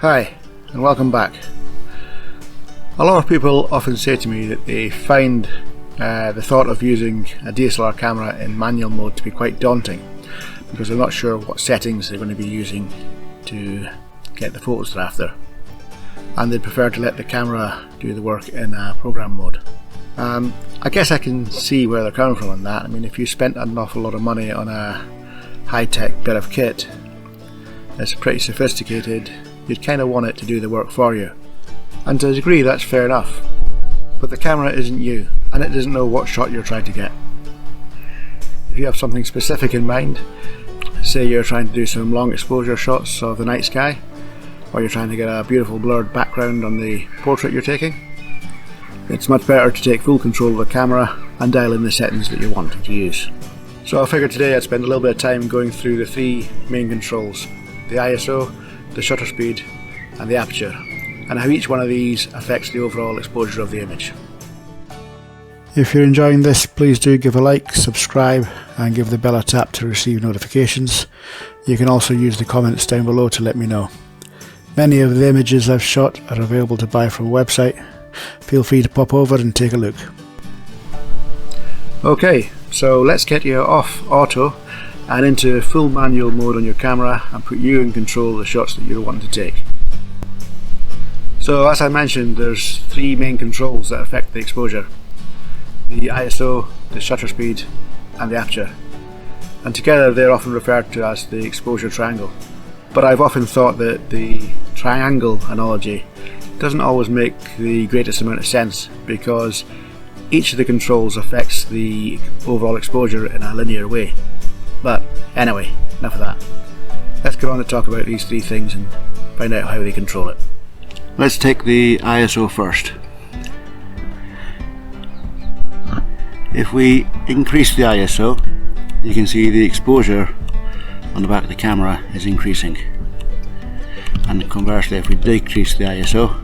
Hi and welcome back. A lot of people often say to me that they find the thought of using a DSLR camera in manual mode to be quite daunting because they're not sure what settings they're going to be using to get the photos they're after, and they'd prefer to let the camera do the work in program mode. I guess I can see where they're coming from on that. I mean, if you spent an awful lot of money on a high-tech bit of kit that's pretty sophisticated, you'd kind of want it to do the work for you. And to a degree that's fair enough. But the camera isn't you, and it doesn't know what shot you're trying to get. If you have something specific in mind, say you're trying to do some long exposure shots of the night sky, or you're trying to get a beautiful blurred background on the portrait you're taking, it's much better to take full control of the camera and dial in the settings that you're wanting to use. So I figured today I'd spend a little bit of time going through the three main controls: the ISO, the shutter speed and the aperture, and how each one of these affects the overall exposure of the image. If you're enjoying this, please do give a like, subscribe and give the bell a tap to receive notifications. You can also use the comments down below to let me know. Many of the images I've shot are available to buy from a website. Feel free to pop over and take a look. Okay, so let's get you off auto and into full manual mode on your camera and put you in control of the shots that you're wanting to take. So as I mentioned, there's three main controls that affect the exposure: the ISO, the shutter speed and the aperture, and together they're often referred to as the exposure triangle. But I've often thought that the triangle analogy doesn't always make the greatest amount of sense, because each of the controls affects the overall exposure in a linear way. But anyway, enough of that. Let's go on to talk about these three things and find out how they control it. Let's take the ISO first. If we increase the ISO, you can see the exposure on the back of the camera is increasing. And conversely, if we decrease the ISO,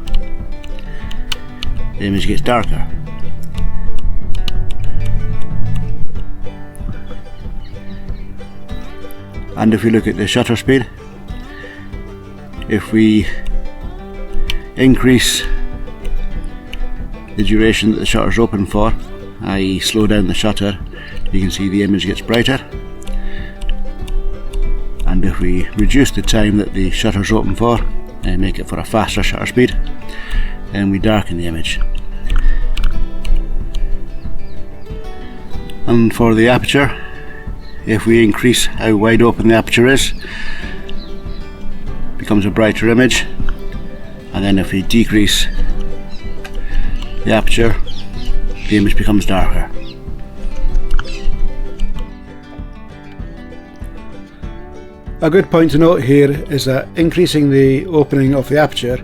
the image gets darker. And if we look at the shutter speed, if we increase the duration that the shutter is open for, i.e. slow down the shutter, you can see the image gets brighter. And if we reduce the time that the shutter is open for and make it for a faster shutter speed, then we darken the image. And for the aperture, if we increase how wide open the aperture is, it becomes a brighter image, and then if we decrease the aperture, the image becomes darker. A good point to note here is that increasing the opening of the aperture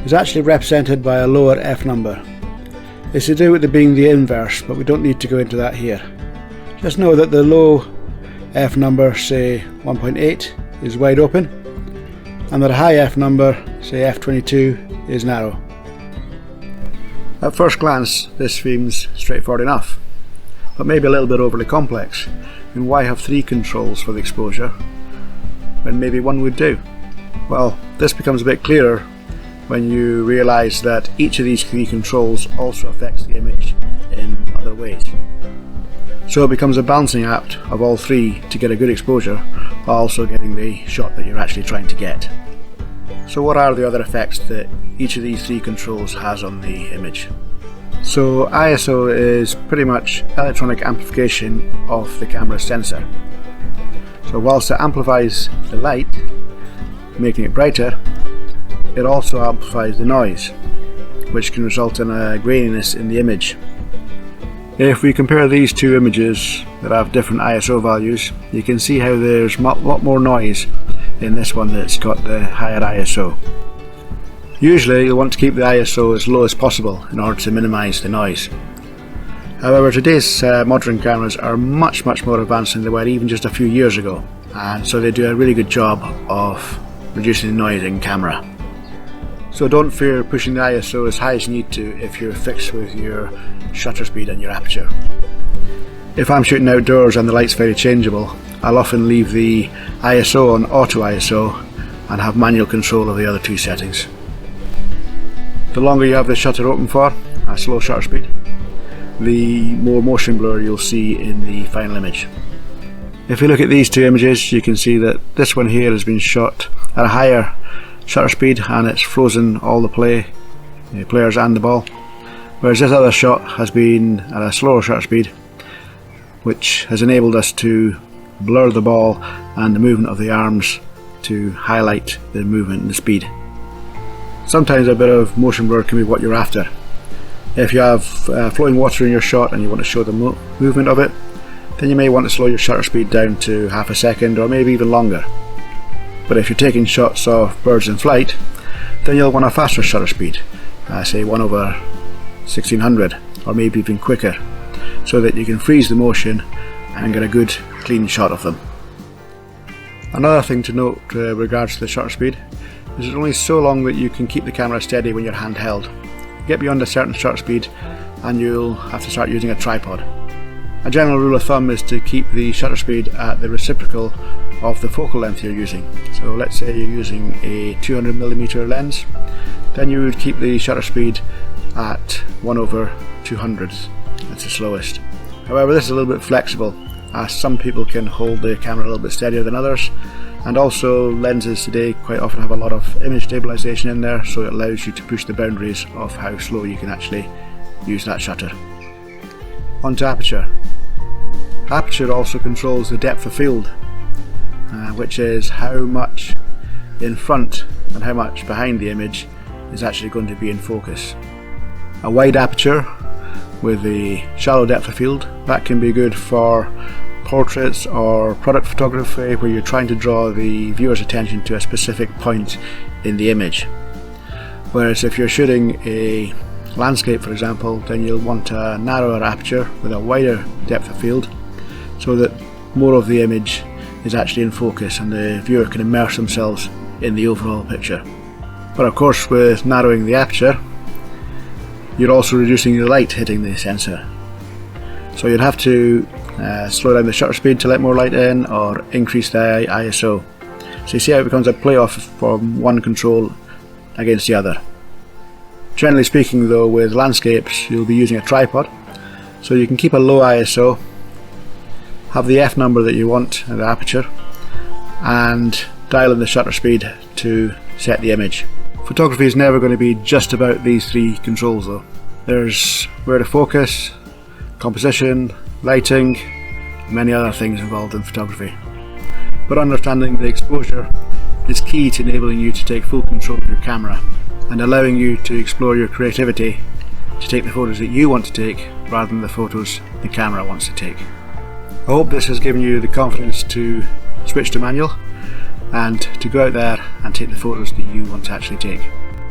is actually represented by a lower f number. It's to do with it being the inverse, but we don't need to go into that here. Just know that the low f number, say 1.8, is wide open, and that a high f number, say f22, is narrow. At first glance this seems straightforward enough, but maybe a little bit overly complex. I mean, why have three controls for the exposure when maybe one would do? Well, this becomes a bit clearer when you realise that each of these three controls also affects the image in other ways. So it becomes a balancing act of all three to get a good exposure while also getting the shot that you're actually trying to get. So what are the other effects that each of these three controls has on the image? So ISO is pretty much electronic amplification of the camera's sensor. So whilst it amplifies the light, making it brighter, it also amplifies the noise, which can result in a graininess in the image. If we compare these two images that have different ISO values, you can see how there's a lot more noise in this one that's got the higher ISO. Usually you'll want to keep the ISO as low as possible in order to minimise the noise. However, today's modern cameras are much more advanced than they were even just a few years ago, and so they do a really good job of reducing the noise in camera. So don't fear pushing the ISO as high as you need to if you're fixed with your shutter speed and your aperture. If I'm shooting outdoors and the light's very changeable, I'll often leave the ISO on auto ISO and have manual control of the other two settings. The longer you have the shutter open for, at slow shutter speed, the more motion blur you'll see in the final image. If you look at these two images, you can see that this one here has been shot at a higher shutter speed and it's frozen all the players and the ball, whereas this other shot has been at a slower shutter speed, which has enabled us to blur the ball and the movement of the arms to highlight the movement and the speed. Sometimes a bit of motion blur can be what you're after. If you have flowing water in your shot and you want to show the movement of it, then you may want to slow your shutter speed down to half a second or maybe even longer. But if you're taking shots of birds in flight, then you'll want a faster shutter speed, say 1/1600 or maybe even quicker, so that you can freeze the motion and get a good clean shot of them. Another thing to note with regards to the shutter speed is it's only so long that you can keep the camera steady when you're handheld. Get beyond a certain shutter speed and you'll have to start using a tripod. A general rule of thumb is to keep the shutter speed at the reciprocal of the focal length you're using. So let's say you're using a 200mm lens, then you would keep the shutter speed at 1/200. That's the slowest. However, this is a little bit flexible, as some people can hold the camera a little bit steadier than others, and also lenses today quite often have a lot of image stabilization in there, so it allows you to push the boundaries of how slow you can actually use that shutter. On to aperture. Aperture also controls the depth of field, which is how much in front and how much behind the image is actually going to be in focus. A wide aperture with a shallow depth of field, that can be good for portraits or product photography where you're trying to draw the viewer's attention to a specific point in the image. Whereas if you're shooting a landscape, for example, then you'll want a narrower aperture with a wider depth of field so that more of the image is actually in focus and the viewer can immerse themselves in the overall picture. But of course, with narrowing the aperture, you're also reducing the light hitting the sensor. So you'd have to slow down the shutter speed to let more light in or increase the ISO. So you see how it becomes a playoff from one control against the other. Generally speaking though, with landscapes you'll be using a tripod, so you can keep a low ISO, have the f number that you want at the aperture, and dial in the shutter speed to set the image. Photography is never going to be just about these three controls though. There's where to focus, composition, lighting, many other things involved in photography. But understanding the exposure is key to enabling you to take full control of your camera and allowing you to explore your creativity to take the photos that you want to take rather than the photos the camera wants to take. I hope this has given you the confidence to switch to manual and to go out there and take the photos that you want to actually take.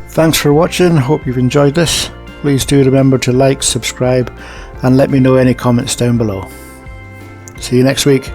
Thanks for watching, hope you've enjoyed this. Please do remember to like, subscribe and let me know any comments down below. See you next week.